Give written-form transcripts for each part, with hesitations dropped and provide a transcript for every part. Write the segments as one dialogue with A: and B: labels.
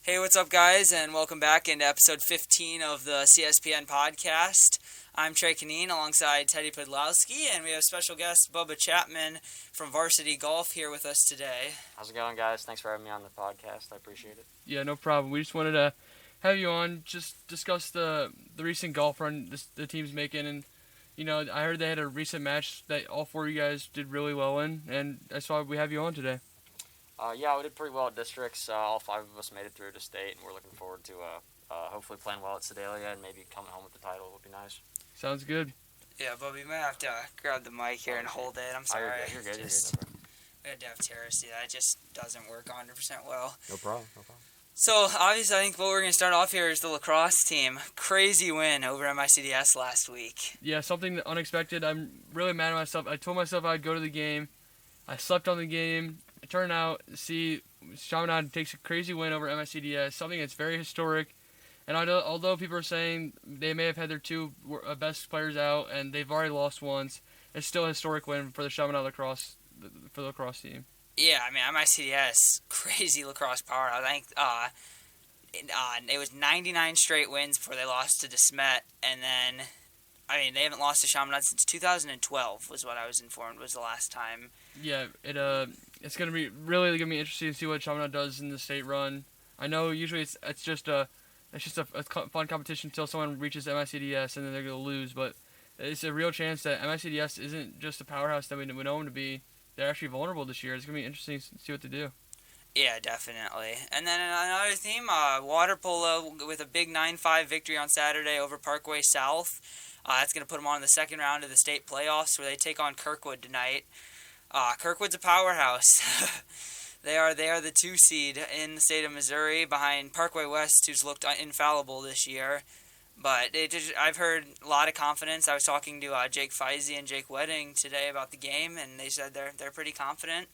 A: Hey, what's up, guys, and welcome back into episode 15 of the CSPN podcast. I'm Trey Cunneen alongside Teddy Pudlowski, and we have special guest Bubba Chapman from Varsity Golf here with us today.
B: How's it going, guys? Thanks for having me on the podcast. I appreciate it.
C: Yeah, no problem. We just wanted to have you on, just discuss the recent golf run the team's making. And, you know, I heard they had a recent match that all four of you guys did really well in, and that's why we have you on today.
B: Yeah, we did pretty well at districts. All five of us made it through to state, and we're looking forward to hopefully playing well at Sedalia and maybe coming home with the title. Would be nice.
C: Sounds good.
A: Yeah, Bubba, you might have to grab the mic here and hold it. I'm sorry.
B: You're good.
A: We had to have terrace. That just doesn't work 100% well.
B: No problem.
A: So, obviously, I think what we're going to start off here is the lacrosse team. Crazy win over MICDS last week.
C: Yeah, something unexpected. I'm really mad at myself. I told myself I'd go to the game. I slept on the game. It turned out, Chaminade takes a crazy win over MICDS, something that's very historic. And although people are saying they may have had their two best players out and they've already lost once, it's still a historic win for the Chaminade lacrosse team.
A: Yeah, I mean, MICDS, crazy lacrosse power. I think it was 99 straight wins before they lost to DeSmet, and then, I mean, they haven't lost to Chaminade since 2012 was what I was informed was the last time.
C: Yeah, it's gonna be interesting to see what Chaminade does in the state run. I know usually it's just a fun competition until someone reaches MICDS and then they're gonna lose, but it's a real chance that MICDS isn't just a powerhouse that we know them to be. They're actually vulnerable this year. It's gonna be interesting to see what they do.
A: Yeah, definitely. And then another team, water polo with a big 9-5 victory on Saturday over Parkway South. That's going to put them on in the second round of the state playoffs where they take on Kirkwood tonight. Kirkwood's a powerhouse. They are the 2 seed in the state of Missouri behind Parkway West, who's looked infallible this year. But I've heard a lot of confidence. I was talking to Jake Feisey and Jake Wedding today about the game, and they said they're pretty confident.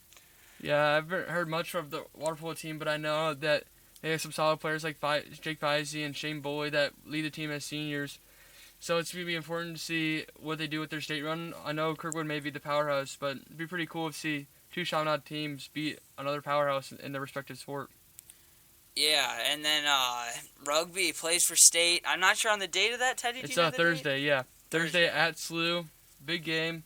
C: Yeah, I haven't heard much from the water polo team, but I know that they have some solid players like Jake Feisey and Shane Boyd that lead the team as seniors. So it's going to be important to see what they do with their state run. I know Kirkwood may be the powerhouse, but it'd be pretty cool to see 2 Chaminade teams beat another powerhouse in their respective sport.
A: Yeah, and then rugby plays for state. I'm not sure on the date of that, Teddy.
C: It's Thursday, yeah. Thursday at SLU. Big game.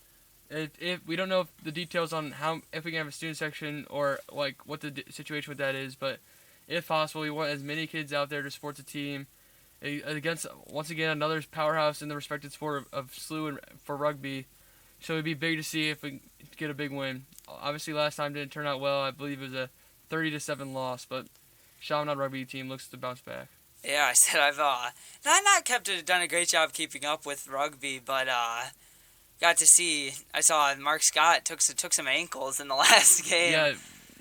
C: If we don't know the details on if we can have a student section or like what the situation with that is, but if possible, we want as many kids out there to support the team against, once again, another powerhouse in the respected sport of SLU and for rugby. So it'd be big to see if we get a big win. Obviously, last time didn't turn out well. I believe it was a 30-7 loss, but Chaminade rugby team looks to bounce back.
A: Yeah, I said I've done a great job keeping up with rugby, but got to see. I saw Mark Scott took some ankles in the last game.
C: Yeah,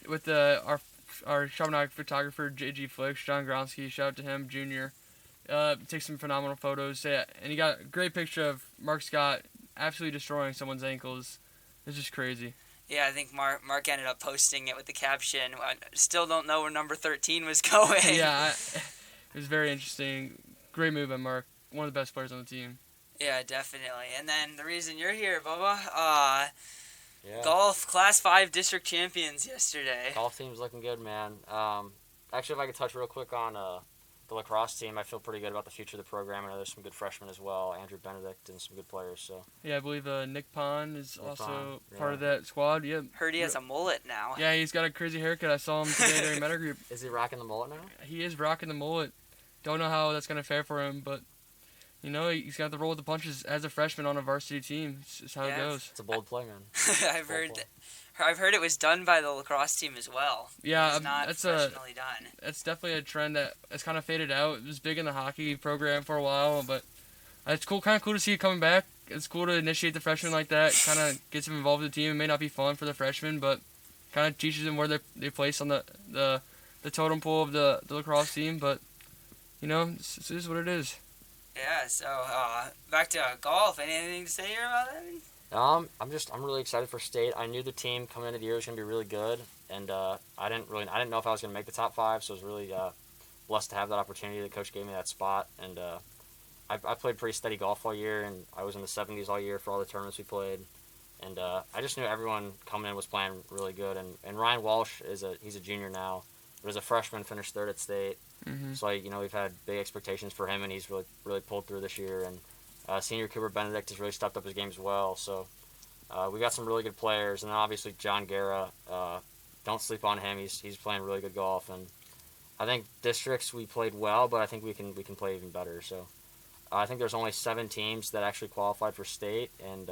C: with our Chaminade photographer JG Flicks, John Gronsky, shout out to him, Jr. Takes some phenomenal photos. Yeah, and he got a great picture of Mark Scott absolutely destroying someone's ankles. It's just crazy.
A: Yeah, I think Mark ended up posting it with the caption, I still don't know where number 13 was going.
C: Yeah, it was very interesting. Great move by Mark. One of the best players on the team.
A: Yeah, definitely. And then the reason you're here, Bubba,
B: Yeah.
A: golf Class 5 district champions yesterday.
B: Golf team's looking good, man. Actually, if I could touch real quick on the lacrosse team, I feel pretty good about the future of the program. I know there's some good freshmen as well, Andrew Benedict and some good players. So
C: yeah, I believe Nick Pond is also part of that squad. Yeah,
A: heard he has a mullet now.
C: Yeah, he's got a crazy haircut. I saw him today during Meta Group.
B: Is he rocking the mullet now?
C: He is rocking the mullet. Don't know how that's gonna fare for him, but you know he's got to roll with the punches as a freshman on a varsity team. It's just how it goes.
B: It's a bold play, man.
A: I've heard it was done by the lacrosse team as well.
C: Yeah,
A: it's not professionally done.
C: That's definitely a trend that has kind of faded out. It was big in the hockey program for a while, but it's kind of cool to see it coming back. It's cool to initiate the freshmen like that. Kind of gets them involved in the team. It may not be fun for the freshmen, but kind of teaches them where they place on the totem pole of the lacrosse team. But you know, it is what it is.
A: Yeah. So back to golf. Anything to say here about that?
B: I'm really excited for state. I knew the team coming into the year was going to be really good, and I didn't know if I was going to make the top 5, so I was really blessed to have that opportunity. The coach gave me that spot, and I played pretty steady golf all year, and I was in the 70s all year for all the tournaments we played, and I just knew everyone coming in was playing really good, and Ryan Walsh he's a junior now, as a freshman, finished third at state.
C: Mm-hmm.
B: So, we've had big expectations for him, and he's really pulled through this year. And senior Cooper Benedict has really stepped up his game as well. So we got some really good players. And then obviously John Guerra, don't sleep on him. He's playing really good golf. And I think districts we played well, but I think we can play even better. So I think there's only 7 teams that actually qualified for state. And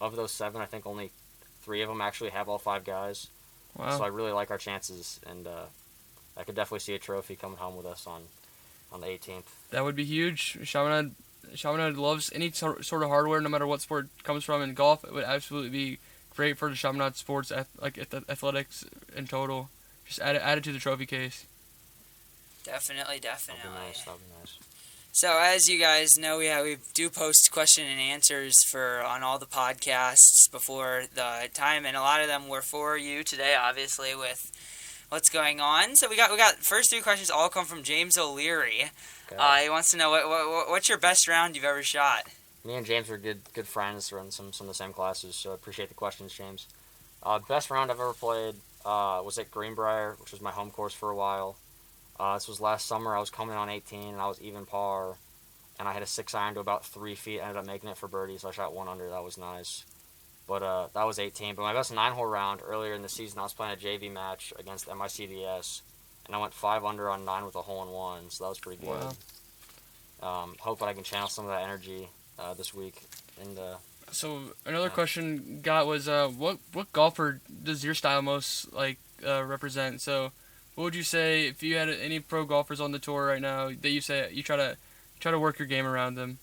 B: of those 7, I think only 3 of them actually have all 5 guys.
C: Wow.
B: So I really like our chances, and I could definitely see a trophy coming home with us on the 18th.
C: That would be huge. Chaminade loves any sort of hardware, no matter what sport it comes from. And golf, it would absolutely be great for the Chaminade sports, athletics in total. Just add it to the trophy case.
A: Definitely.
B: That'd be nice.
A: So as you guys know, we do post question and answers on all the podcasts before the time, and a lot of them were for you today, obviously, with what's going on. So we got first 3 questions all come from James O'Leary.
B: Okay.
A: He wants to know what's your best round you've ever shot?
B: Me and James are good friends. We're in some of the same classes, so I appreciate the questions, James. Best round I've ever played was at Greenbrier, which was my home course for a while. This was last summer. I was coming on 18, and I was even par, and I had a 6-iron to about 3 feet. Ended up making it for birdie, so I shot 1 under. That was nice. But that was 18. But my best 9-hole round earlier in the season, I was playing a JV match against MICDS, and I went 5 under on 9 with a hole-in-one, so that was pretty good.
C: Wow.
B: Hope that I can channel some of that energy this week. And
C: So another question got was what golfer does your style most represent? So what would you say if you had any pro golfers on the tour right now that you say you try to work your game around them?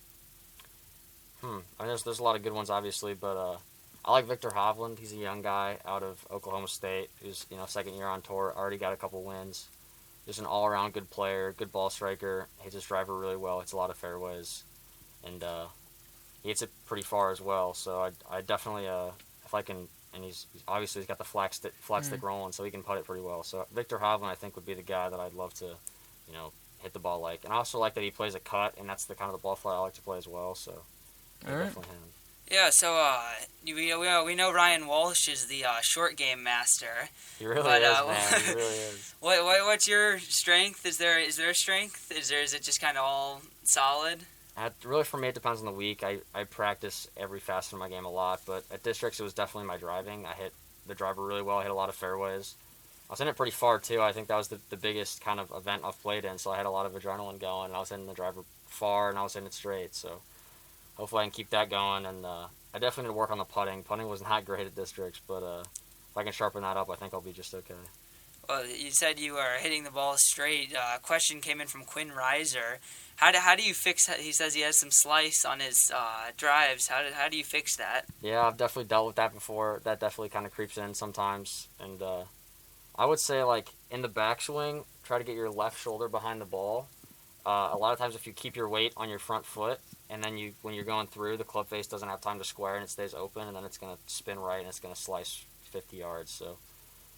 B: I mean, there's a lot of good ones, obviously, but I like Victor Hovland. He's a young guy out of Oklahoma State who's second year on tour, already got a couple wins. Just an all-around good player, good ball striker. Hits his driver really well. Hits a lot of fairways, and he hits it pretty far as well. So I definitely if I can, and he's got the flat stick rolling, so he can putt it pretty well. So Victor Hovland, I think, would be the guy that I'd love to, hit the ball like. And I also like that he plays a cut, and that's the kind of the ball flight I like to play as well. So definitely him.
A: Yeah, so we know Ryan Walsh is the short game master.
B: He really is, man. He really is.
A: What's your strength? Is there a strength? Is it just kind of all solid?
B: Really, for me, it depends on the week. I practice every facet of my game a lot, but at districts, it was definitely my driving. I hit the driver really well. I hit a lot of fairways. I was hitting it pretty far, too. I think that was the biggest kind of event I've played in, so I had a lot of adrenaline going, and I was hitting the driver far, and I was hitting it straight, so hopefully I can keep that going, and I definitely need to work on the putting. Putting was not great at districts, but if I can sharpen that up, I think I'll be just okay.
A: Well, you said you were hitting the ball straight. A question came in from Quinn Reiser. How do you fix that? He says he has some slice on his drives. How do you fix that?
B: Yeah, I've definitely dealt with that before. That definitely kind of creeps in sometimes, and I would say, in the backswing, try to get your left shoulder behind the ball. A lot of times if you keep your weight on your front foot, and then when you're going through, the club face doesn't have time to square and it stays open, and then it's going to spin right and it's going to slice 50 yards. So,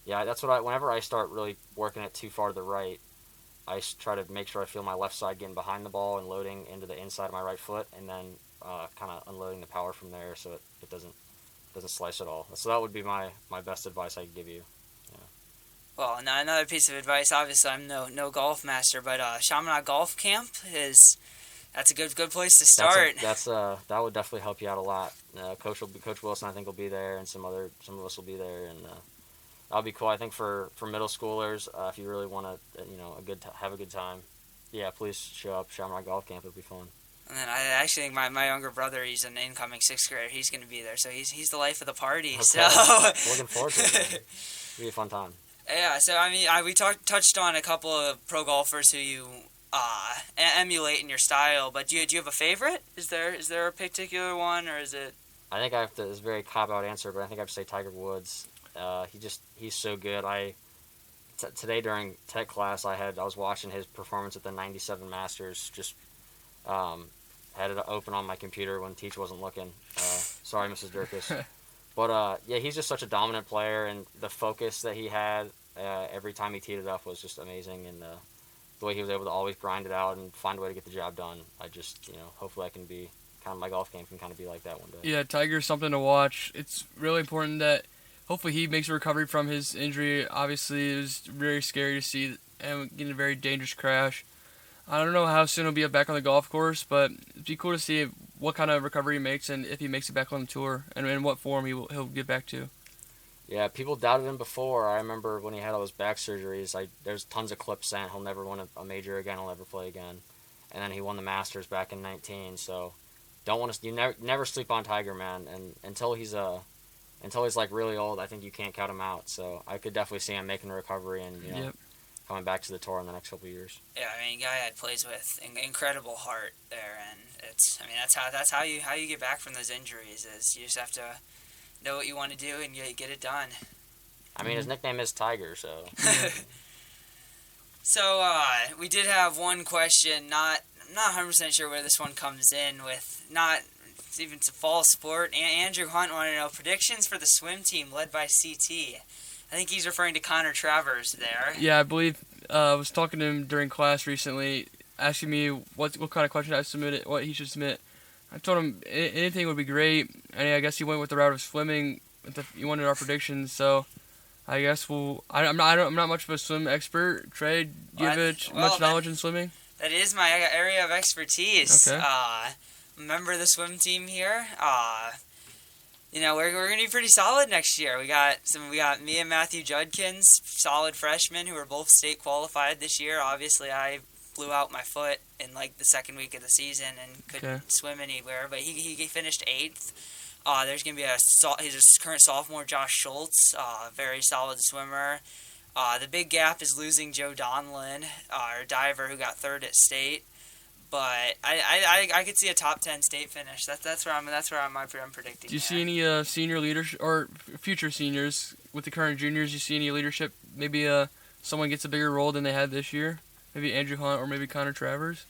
B: yeah, that's whenever I start really working it too far to the right, I try to make sure I feel my left side getting behind the ball and loading into the inside of my right foot, and then kind of unloading the power from there so it doesn't slice at all. So that would be my best advice I could give you.
A: Well, now another piece of advice. Obviously, I'm no golf master, but Chaminade Golf Camp that's a good place to start.
B: That would definitely help you out a lot. Coach Wilson, I think, will be there, and some of us will be there, and that'll be cool. I think for middle schoolers, if you really want to have a good time, yeah, please show up Chaminade Golf Camp. It'll be fun.
A: And then I actually think my younger brother, he's an incoming 6th grader. He's going to be there, so he's the life of the party.
B: Okay.
A: So
B: Looking forward to it. It'll be a fun time.
A: Yeah, so I mean, we touched on a couple of pro golfers who you emulate in your style, but do you have a favorite? Is there a particular one, or is it?
B: I think I have to. It's a very cop-out answer, but I think I have to say Tiger Woods. He's so good. Today during tech class, I was watching his performance at the '97 Masters. Just had it open on my computer when Teach wasn't looking. Sorry, Mrs. Durkis. But, yeah, he's just such a dominant player, and the focus that he had every time he teed it up was just amazing, and the way he was able to always grind it out and find a way to get the job done. I just, hopefully I can be, my golf game can kind of be like that one day.
C: Yeah, Tiger's something to watch. It's really important that hopefully he makes a recovery from his injury. Obviously, it was very scary to see and getting a very dangerous crash. I don't know how soon he'll be back on the golf course, but it'd be cool to see what kind of recovery he makes and if he makes it back on the tour and in what form he'll get back to.
B: Yeah, people doubted him before. I remember when he had all those back surgeries. There's tons of clips saying he'll never win a major again. He'll never play again. And then he won the Masters back in 19. So don't want to. You never sleep on Tiger, man. And until he's like really old, I think you can't count him out. So I could definitely see him making a recovery and coming back to the tour in the next couple of years.
A: Yeah, I mean, a guy that plays with incredible heart there, and that's how you get back from those injuries. Is you just have to know what you want to do and get it done.
B: I mean, his nickname is Tiger, so.
A: So we did have one question. I'm not 100% sure where this one comes in with. It's even a fall sport. Andrew Hunt wanted to know predictions for the swim team led by CT. I think he's referring to Connor Travers there.
C: Yeah, I believe I was talking to him during class recently, asking me what kind of question I submitted, what he should submit. I told him anything would be great, and I guess he went with the route of swimming. He wanted our predictions, so I guess I'm not much of a swim expert. Trey, do you have much knowledge in swimming?
A: That is my area of expertise.
C: Okay.
A: Member of the swim team here. We're gonna be pretty solid next year. We got me and Matthew Judkins, solid freshmen who are both state qualified this year. Obviously, I blew out my foot in like the second week of the season and couldn't swim anywhere, but he finished 8th. There's gonna be he's a current sophomore, Josh Schultz, very solid swimmer. The big gap is losing Joe Donlin, our diver who got 3rd at state. But I could see a top 10 state finish. That's where I'm predicting.
C: Do you see any senior leadership or future seniors with the current juniors? You see any leadership? Maybe someone gets a bigger role than they had this year. Maybe Andrew Hunt or maybe Connor Travers.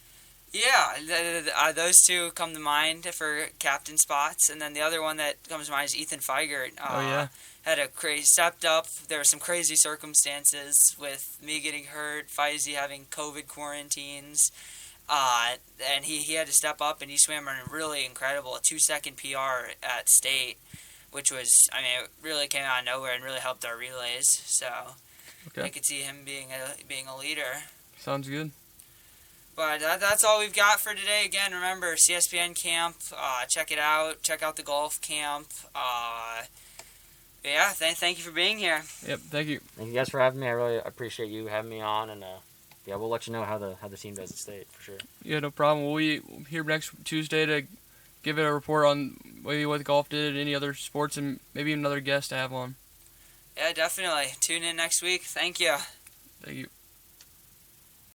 A: Yeah, those two come to mind for captain spots, and then the other one that comes to mind is Ethan Feigert. Had stepped up. There were some crazy circumstances with me getting hurt, Feisy having COVID quarantines. And he had to step up, and he swam a really incredible 2-second PR at state, which was, it really came out of nowhere and really helped our relays. So I could see him being a leader.
C: Sounds good.
A: But that's all we've got for today. Again, remember, CSPN camp, check it out. Check out the golf camp. Thank you for being here.
C: Yep, thank you.
B: Thank you guys for having me. I really appreciate you having me on, and we'll let you know how the team does at state, for sure.
C: Yeah, no problem. We'll be here next Tuesday to give it a report on maybe what the golf did, any other sports, and maybe another guest to have on.
A: Yeah, definitely. Tune in next week. Thank you.
C: Thank you.